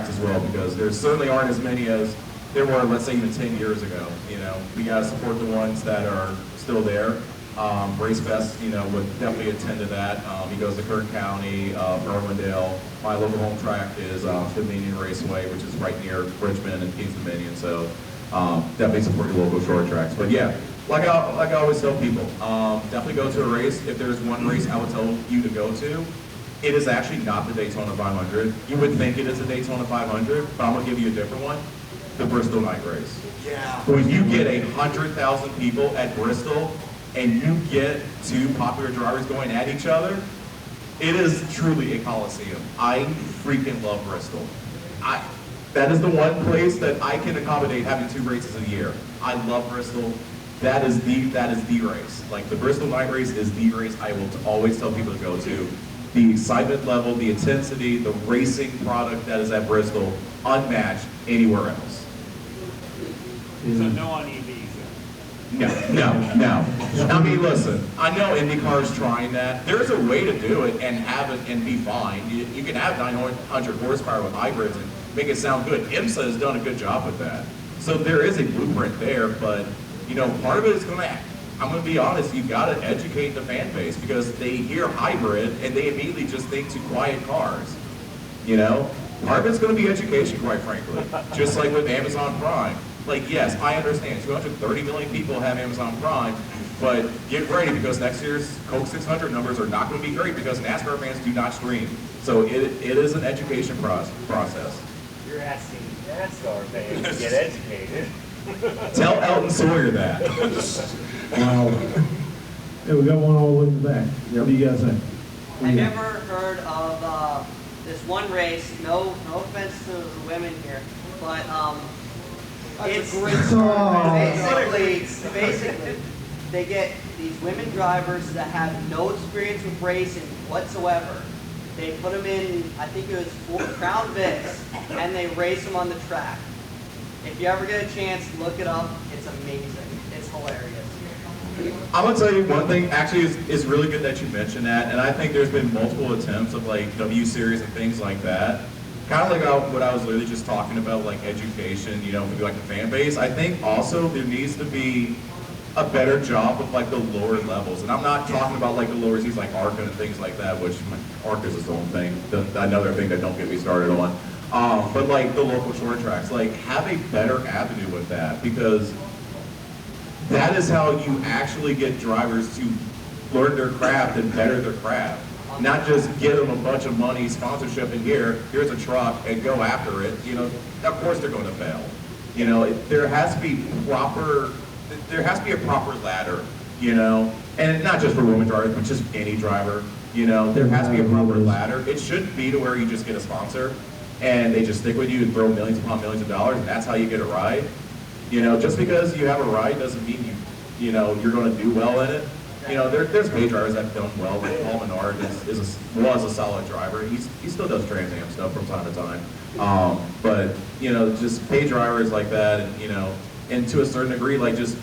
as well, because there certainly aren't as many as there were, let's say, even 10 years ago. You know, we gotta support the ones that are still there. Race Fest, you know, would definitely attend to that. He goes to Kern County, Irwindale. My local home track is Dominion Raceway, which is right near Richmond and Kings Dominion. So definitely support your local short tracks. But yeah, like I always tell people, definitely go to a race. If there's one race I would tell you to go to, it is actually not the Daytona 500. You would think it is a Daytona 500, but I'm gonna give you a different one. The Bristol Night Race. Yeah. When you get 100,000 people at Bristol and you get two popular drivers going at each other, it is truly a coliseum. I freaking love Bristol. That is the one place that I can accommodate having 2 races a year. I love Bristol. That is the race. Like the Bristol Night Race is the race I will always tell people to go to. The excitement level, the intensity, the racing product that is at Bristol, unmatched anywhere else. So no on EVs then? No. I mean, listen, I know IndyCar's trying that. There's a way to do it and have it and be fine. You can have 900 horsepower with hybrids and make it sound good. IMSA has done a good job with that. So there is a blueprint there, but, you know, part of it is I'm going to be honest, you've got to educate the fan base because they hear hybrid and they immediately just think to quiet cars. You know, part of it's going to be education, quite frankly, just like with Amazon Prime. Like, yes, I understand 230 million people have Amazon Prime, but get ready because next year's Coke 600 numbers are not going to be great because NASCAR fans do not stream. So it is an education process. You're asking NASCAR fans to get educated. Tell Elton Sawyer that. Wow. Hey, we got one all the way in the back. What do you guys think? Have you ever heard of this one race? No offense to the women here, but it's basically they get these women drivers that have no experience with racing whatsoever. They put them in, I think it was Crown Vics, and they race them on the track. If you ever get a chance, look it up. It's amazing. It's hilarious. I'm gonna tell you one thing. Actually, it's really good that you mentioned that, and I think there's been multiple attempts of like W Series and things like that. Kind of like what I was literally just talking about, like education, you know, maybe like the fan base. I think also there needs to be a better job with like the lower levels, and I'm not talking about like the lower seats like ARCA and things like that, which ARCA is its own thing. Another thing that don't get me started on. But like the local short tracks, like have a better avenue with that because that is how you actually get drivers to learn their craft and better their craft. Not just give them a bunch of money, sponsorship, and here's a truck and go after it. You know, of course they're going to fail. You know, there has to be a proper ladder. You know, and not just for women drivers, but just any driver. You know, there has to be a proper ladder. It shouldn't be to where you just get a sponsor and they just stick with you and throw millions upon millions of dollars, and that's how you get a ride. You know, just because you have a ride doesn't mean you're going to do well in it. You know, there's pay drivers that have done well. Like Paul Menard was a solid driver. He still does Trans Am stuff from time to time. But you know, just pay drivers like that, and you know, and to a certain degree, like just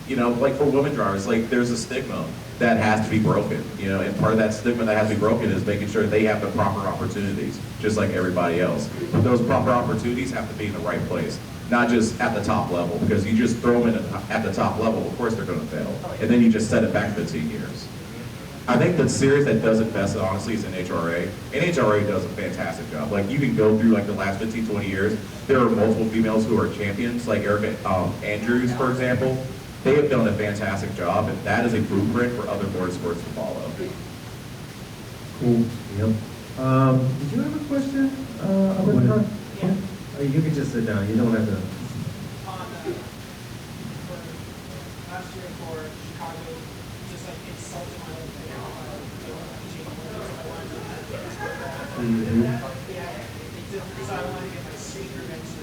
you know, like for women drivers, like there's a stigma that has to be broken. You know, and part of that stigma that has to be broken is making sure they have the proper opportunities, just like everybody else. But those proper opportunities have to be in the right place. Not just at the top level, because you just throw them in at the top level, of course they're going to fail. And then you just set it back 15 years. I think the series that does it best, honestly, is NHRA. NHRA does a fantastic job. Like, you can go through, like, the last 15, 20 years. There are multiple females who are champions, like Erica Andrews, for example. They have done a fantastic job, and that is a blueprint for other motorsports to follow. Cool. Yep. Did you have a question about the car? Yeah. You can just sit down. You don't have to. Last year for Chicago, just like insulting my own thing. Yeah, because I want to get my speaker next to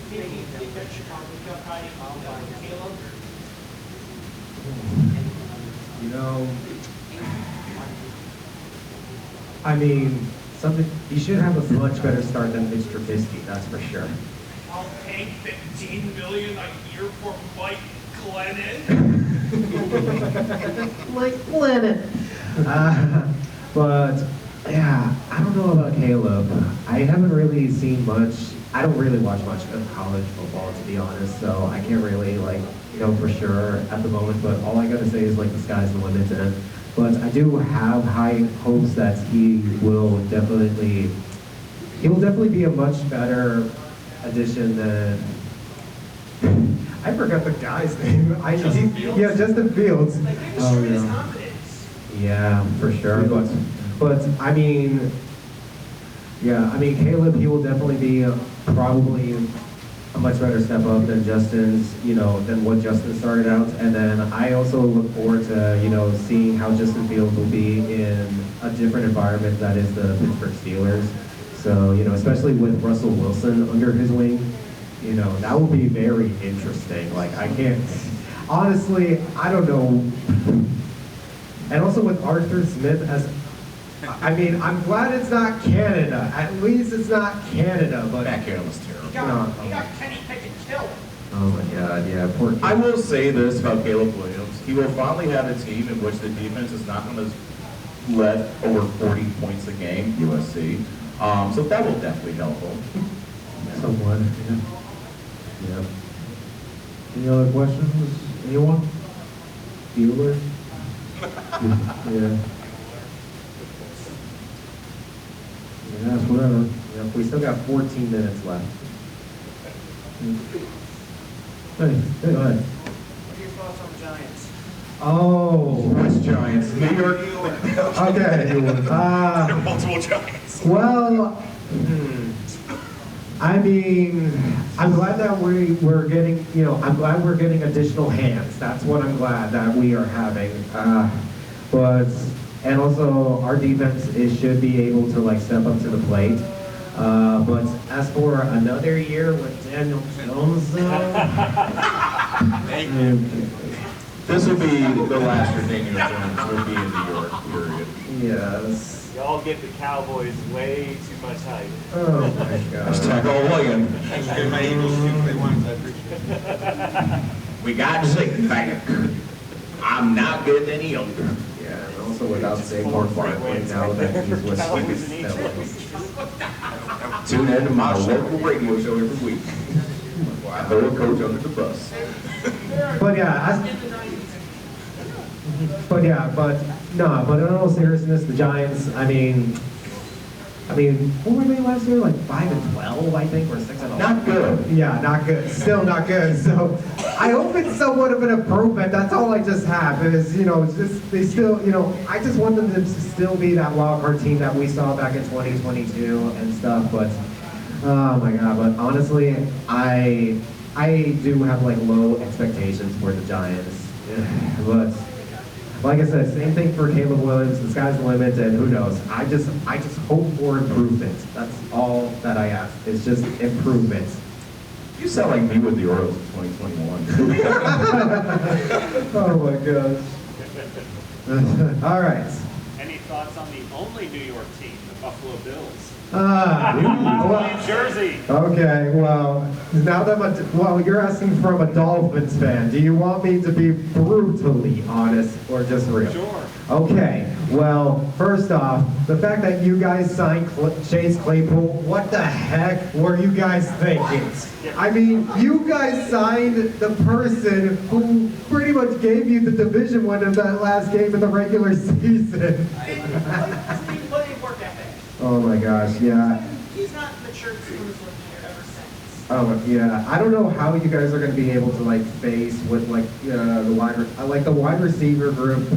think that Chicago got hiding by Caleb. You know, I mean, something, you should have a much better start than Mitch Trubisky, that's for sure. I'll pay $15 million a year for Mike Glennon. Like Glennon. But yeah, I don't know about Caleb. I haven't really seen much. I don't really watch much of college football, to be honest. So I can't really like know for sure at the moment. But all I gotta say is like the sky's the limit. But I do have high hopes that he will definitely be a much better addition than. I forgot the guy's name. Justin Fields? Yeah, Justin Fields. Like, they destroyed his confidence. Yeah, for sure. But I mean, yeah, I mean Caleb, he will definitely be probably a much better step up than Justin's, than what Justin started out. And then I also look forward to, seeing how Justin Fields will be in a different environment that is the Pittsburgh Steelers. So, especially with Russell Wilson under his wing, that will be very interesting. Like, I can't, honestly, I don't know. And also with Arthur Smith I mean, I'm glad it's not Canada. At least it's not Canada, but. Matt Canada was terrible. He got Kenny Pickett killed. Oh my God, yeah, poor kid. I will say this about Caleb Williams. He will finally have a team in which the defense is not going to let over 40 points a game, USC. So that will definitely help him. Somewhat, yeah. Any other questions? Anyone? Bueller? Yeah. Yes, whatever. Yep, we still got 14 minutes left. Hey, go ahead. What are your thoughts on the Giants? Oh. West Giants, New York. Okay. There are multiple Giants. Well, I mean, I'm glad that we're getting, I'm glad we're getting additional hands. That's what I'm glad that we are having. And also our defense should be able to like step up to the plate. But as for another year with Daniel Jones, This will be the last year Daniel Jones will be in New York, period. yes. Y'all give the Cowboys way too much hype. Oh my God. Hashtag all William. My Eagles do what they want, I appreciate it. We got Satan back. I'm not getting any younger. Yeah, and also without Saquon Barkley now that he's with Cowboys and Steelers. Tune in to my local radio show every week. I throw a coach under the bus. But in all seriousness, the Giants, I mean, what were they last year? Like 5-12, I think, or 6-11. Not good. Yeah, not good. Still not good. So I hope it's somewhat of an improvement. That's all I just have is, it's just, they still, I just want them to still be that wild card team that we saw back in 2022 and stuff. But, oh my God, but honestly, I do have like low expectations for the Giants. But like I said, same thing for Caleb Williams. The sky's the limit, and who knows? I just hope for improvement. That's all that I ask. It's just improvement. You sound like me with the Orioles in 2021. Oh my gosh. All right. Any thoughts on the only New York team, the Buffalo Bills? Well, New Jersey. okay, well, now that you're asking from a Dolphins fan. Do you want me to be brutally honest or just real? Sure. Okay, well, first off, the fact that you guys signed Chase Claypool, what the heck were you guys thinking? I mean, you guys signed the person who pretty much gave you the division win in that last game of the regular season. Doesn't even put any work ethic. Oh my gosh, yeah. He's not matured to his looking here ever since. Oh yeah, I don't know how you guys are going to be able to like face with like the wide receiver group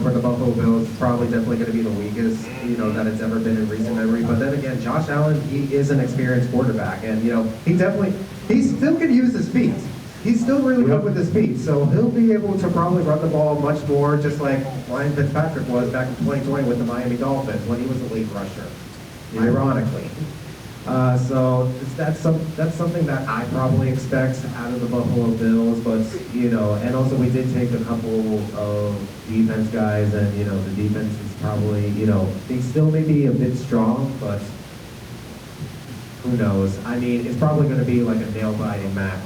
for the Buffalo Bills is probably definitely going to be the weakest that it's ever been in recent memory. But then again, Josh Allen, he is an experienced quarterback, and he still can use his feet. He's still really good with his feet, so he'll be able to probably run the ball much more, just like Ryan Fitzpatrick was back in 2020 with the Miami Dolphins when he was a lead rusher. Ironically. That's something that I probably expect out of the Buffalo Bills, but and also we did take a couple of defense guys, and the defense is probably they still may be a bit strong, but who knows? I mean, it's probably going to be like a nail-biting match.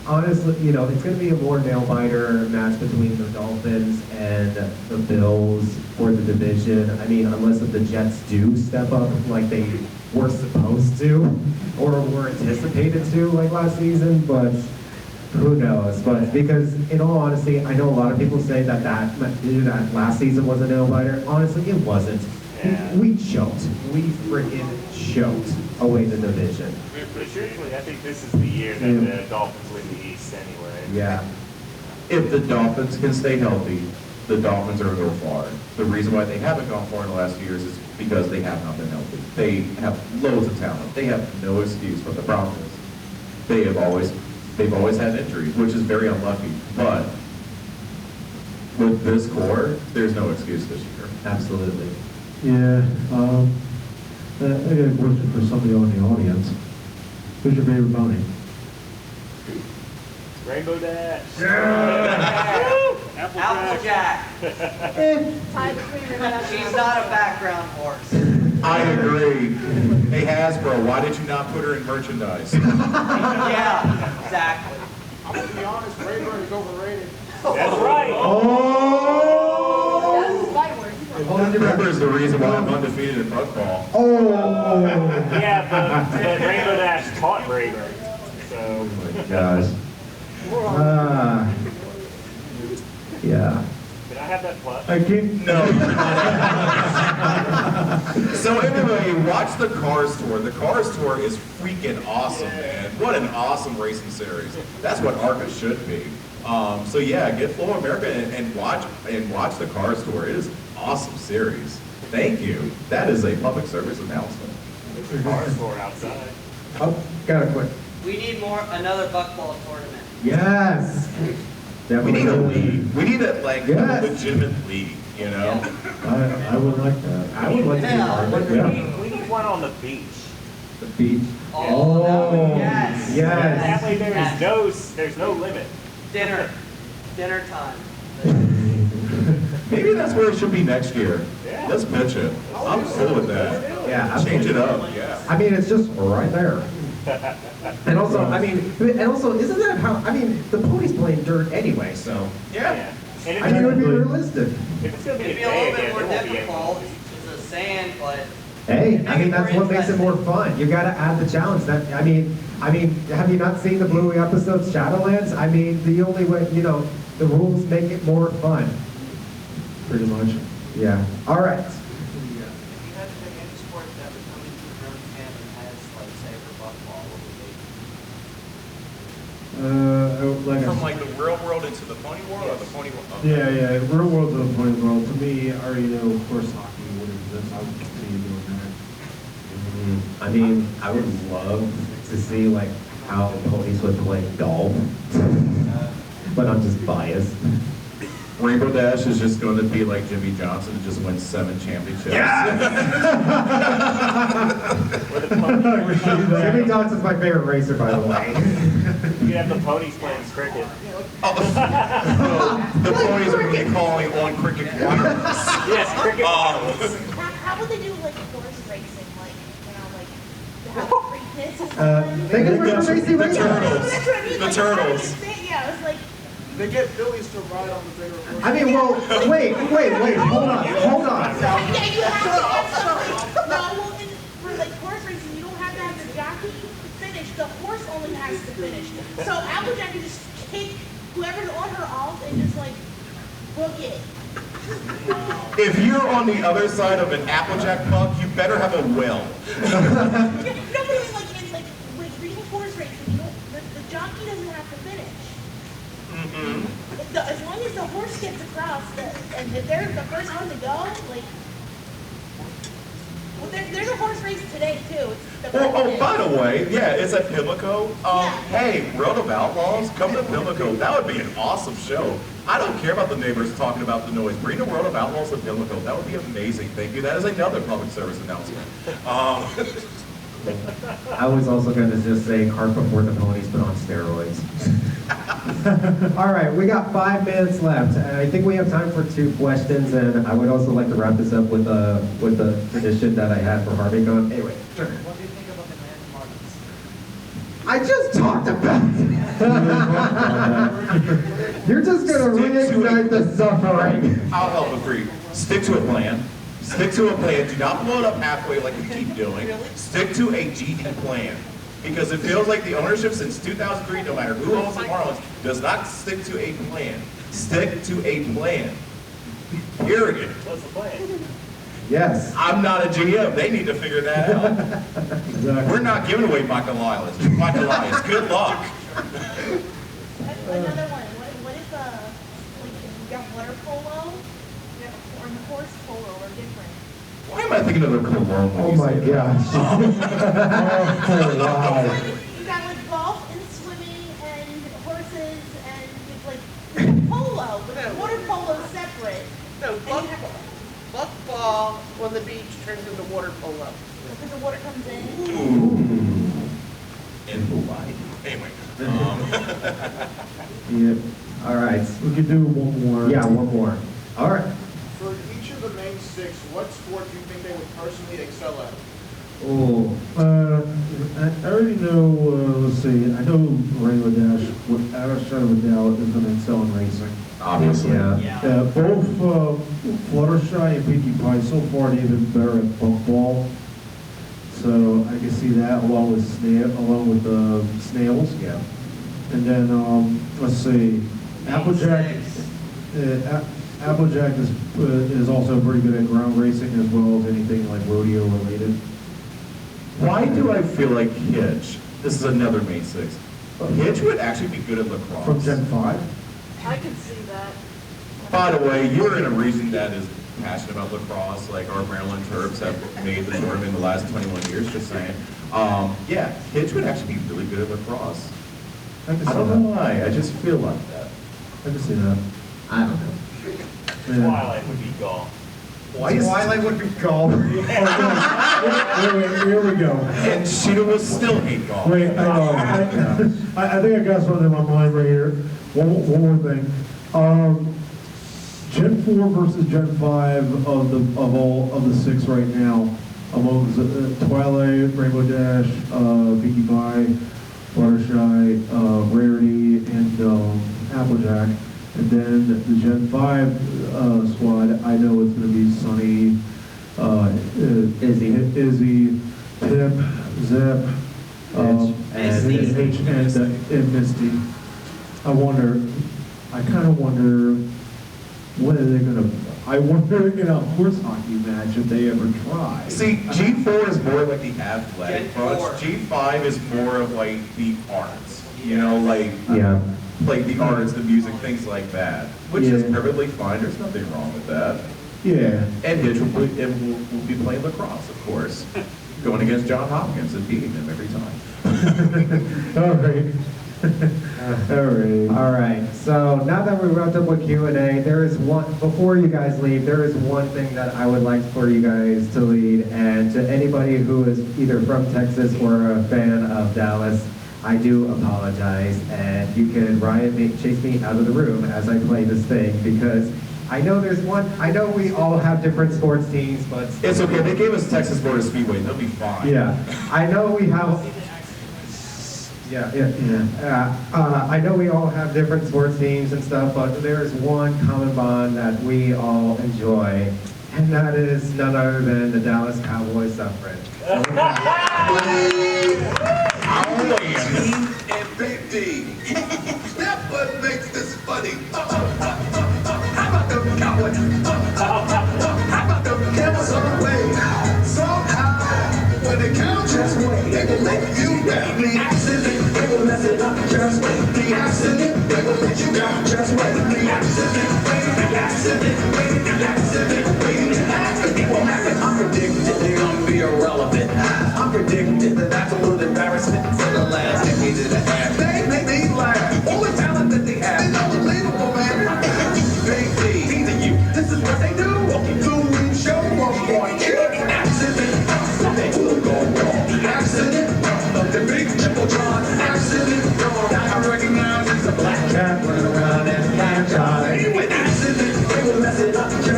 Honestly, it's going to be a more nail-biter match between the Dolphins and the Bills for the division. I mean, unless if the Jets do step up like they were supposed to or were anticipated to like last season, but who knows? But because, in all honesty, I know a lot of people say that last season was a nail-biter. Honestly, it wasn't. Yeah. We choked. We freaking choked away the division. But truthfully, I think this is the year that the Dolphins win the East anyway. Yeah. If the Dolphins can stay healthy, the Dolphins are going to go far. The reason why they haven't gone far in the last few years is because they have not been healthy. They have loads of talent. They have no excuse, but the problem is they've always had injuries, which is very unlucky. But with this core, there's no excuse this year. Absolutely. Yeah, I got a question for somebody in the audience. Who's your favorite pony? Rainbow Dash. Applejack. Tie between Rainbow Dash and She's Applejack. not a background horse. I agree. Hey Hasbro, why did you not put her in merchandise? Yeah, exactly. I'm gonna be honest, Rayburn is overrated. That's right. That's my word. Remember is the reason why I'm undefeated in football. Yeah, but Rainbow Dash taught Rayburn. So. Oh my gosh. Yeah. Did I have that plush? I keep No. So anyway, watch the Cars Tour. The Cars Tour is freaking awesome, man. What an awesome racing series. That's what ARCA should be. So yeah, get Flow America and watch the Cars Tour. It is an awesome series. Thank you. That is a public service announcement. There's a cars for outside. Oh, got a quick. We need another buckball tournament. Yes. We need a league. We need a Yes. legitimate league. I would like that. I would like to be part of it. Yeah. We need one on the beach. The beach. Oh, yes. Yes. That way there's no limit. Dinner time. Maybe that's where it should be next year. Yeah. Let's pitch it. I'm cool with that. Yeah. Change it up. Yeah. I mean, it's just right there. And also, isn't that how? I mean, the ponies playing dirt anyway, so. Yeah. And I mean, it would be realistic. if it's going to be It'd be a a day little bit again, more there won't be difficult. any. It's the sand, but Hey, I mean, that's what makes it more fun. You gotta add the challenge. I mean, have you not seen the Bluey episodes, Shadowlands? I mean, the only way, the rules make it more fun. Pretty much. Yeah. All right. if you had to pick any sport that would come into the Brony family has, like, say, for buckball, what would it be? Like From like the real world into the pony world or the pony world? yeah, real world to the pony world. To me, I already know, of course, hockey would exist. I would continue doing that. I mean, I would love to see like how the ponies would play golf, but I'm just biased. Rainbow Dash is just going to be like Jimmy Johnson and just win 7 championships. Jimmy Johnson's my favorite racer, by the way. You have the ponies playing cricket. The ponies are going to be calling on cricket wireless. Yes, cricket. How would they do like horse racing, like they have free pits or something? They can run racing The races. turtles. That's what I mean, The like, turtles. Yeah, it's like. They get Phillies to ride on the bigger horse. I mean, well, wait, hold on. Yeah, you have to actually. No, well, for like horse racing, you don't have to have the jockey finish. The horse only has to finish. So Applejack can just kick whoever's on her off and just like book it. If you're on the other side of an Applejack buck, you better have a will. Nobody like in like real horse racing. You don't. The jockey doesn't have to finish. As long as the horse gets across, and if they're the first one to go, like. Well, there's a horse race today too. It's the Oh, by the way, yeah, it's at Pimlico. Yeah. Hey, World of Outlaws, come to Pimlico. That would be an awesome show. I don't care about the neighbors talking about the noise. Bring the World of Outlaws to Pimlico. That would be amazing. Thank you. That is another public service announcement. I was also going to just say cart before the ponies, but on steroids. All right, we got 5 minutes left, and I think we have time for 2 questions. And I would also like to wrap this up with the tradition that I had for HarmyCon. Anyway, sure. What do you think about the man markets? I just talked about it. You're just going to reignite the suffering. I'll help agree. Stick to a plan. Stick to a plan. Do not blow it up halfway like you keep doing. Stick to a GD plan. Because it feels like the ownership since 2003, no matter who owns the Marlins, does not stick to a plan. Stick to a plan. Period. What's the plan? Yes. I'm not a GM. They need to figure that out. Exactly. We're not giving away Michael Elias. Michael Elias, good luck. Another one. What if like you got water polo or horse polo or different? Why am I thinking of the cologne? when Oh you my say that? gosh. Oh, wow. You got like golf and swimming and horses and it's like polo, but water polo separate. No, buckball on the beach turns into water polo. Because the water comes in. In Hawaii. Anyway. Yeah, All right. we could do one more. Yeah, one more. All right. For each of the main 6, what sport do you think they would personally excel at? Oh, I already know, let's see, I know Rainbow Dash, with Aristotle Liddell is going to excel in racing. Obviously. yeah. Both Fluttershy and Pinkie Pie, so far they've been better at buckball. So I can see that along with snails. Yeah. And then, let's see, Applejack. Applejack is also pretty good at ground racing as well as anything like rodeo related. Why do I feel like Hitch, this is another main 6, Hitch would actually be good at lacrosse. From Gen 5? I can see that. By the way, you're in a region that is passionate about lacrosse, like our Maryland Terps have made the tournament in the last 21 years, just saying. Yeah, Hitch would actually be really good at lacrosse. I can see I don't that. know why, I just feel like that. I can see that. I don't know. Yeah. Twilight would be golf. Why is Twilight would be golf. Wait, here we go. And Sheeta will still hate golf. Wait, I think I got something in my mind right here. One more thing. Gen 4 versus Gen 5 of all of the 6 right now, among Twilight, Rainbow Dash, Pinkie Pie, Fluttershy, Rarity, and Applejack. And then the Gen 5 squad, I know it's going to be Sunny, Izzy, Pip, Zip, and Misty. I kind of wonder, what are they going to, I wonder in a horse hockey match if they ever try. See, G4 is more like the athletic Gen 4. bunch. G5 is more of like the arts, you know, like Yeah. like the arts, the music, things like that, which is perfectly fine. There's nothing wrong with that. Yeah. And Hitch will be playing lacrosse, of course, going against John Hopkins and beating him every time. All right. All right. All right. So now that we wrapped up with Q&A, there is one, before you guys leave, there is one thing that I would like for you guys to lead. And to anybody who is either from Texas or a fan of Dallas, I do apologize. And you can chase me out of the room as I play this thing, because I know I know we all have different sports teams, but It's okay. They gave us Texas Motor Speedway. They'll be fine. yeah, I know we have. I know we all have different sports teams and stuff, but there is one common bond that we all enjoy, and that is none other than the Dallas Cowboys suffrage. And Big D. That's what makes this funny. How about them Cowboys? How about them Cowboys on the way? Somehow, when they count just wait, they will let you down. The accident, they will mess it up just wait. The accident, they will let you down just wait. The accident, wait, the accident, wait, the accident, wait. It won't happen. I'm predicting they're gonna be irrelevant. I'm predicting that that's a little embarrassment for the last decade and a half. They make me laugh. All the talent that they have is unbelievable, man.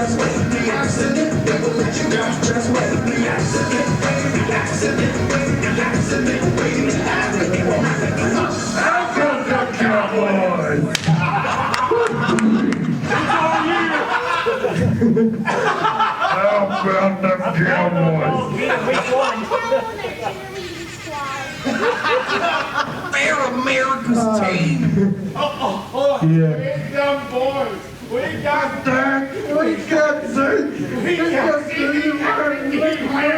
Just wait, the accident, they will let you down. Just wait, the accident, the accident, the accident, waiting to happen. It won't happen. Out comes the Cowboys! How about them Cowboys? They're America's team. Big dumb boys. We got that. We got that. We got that.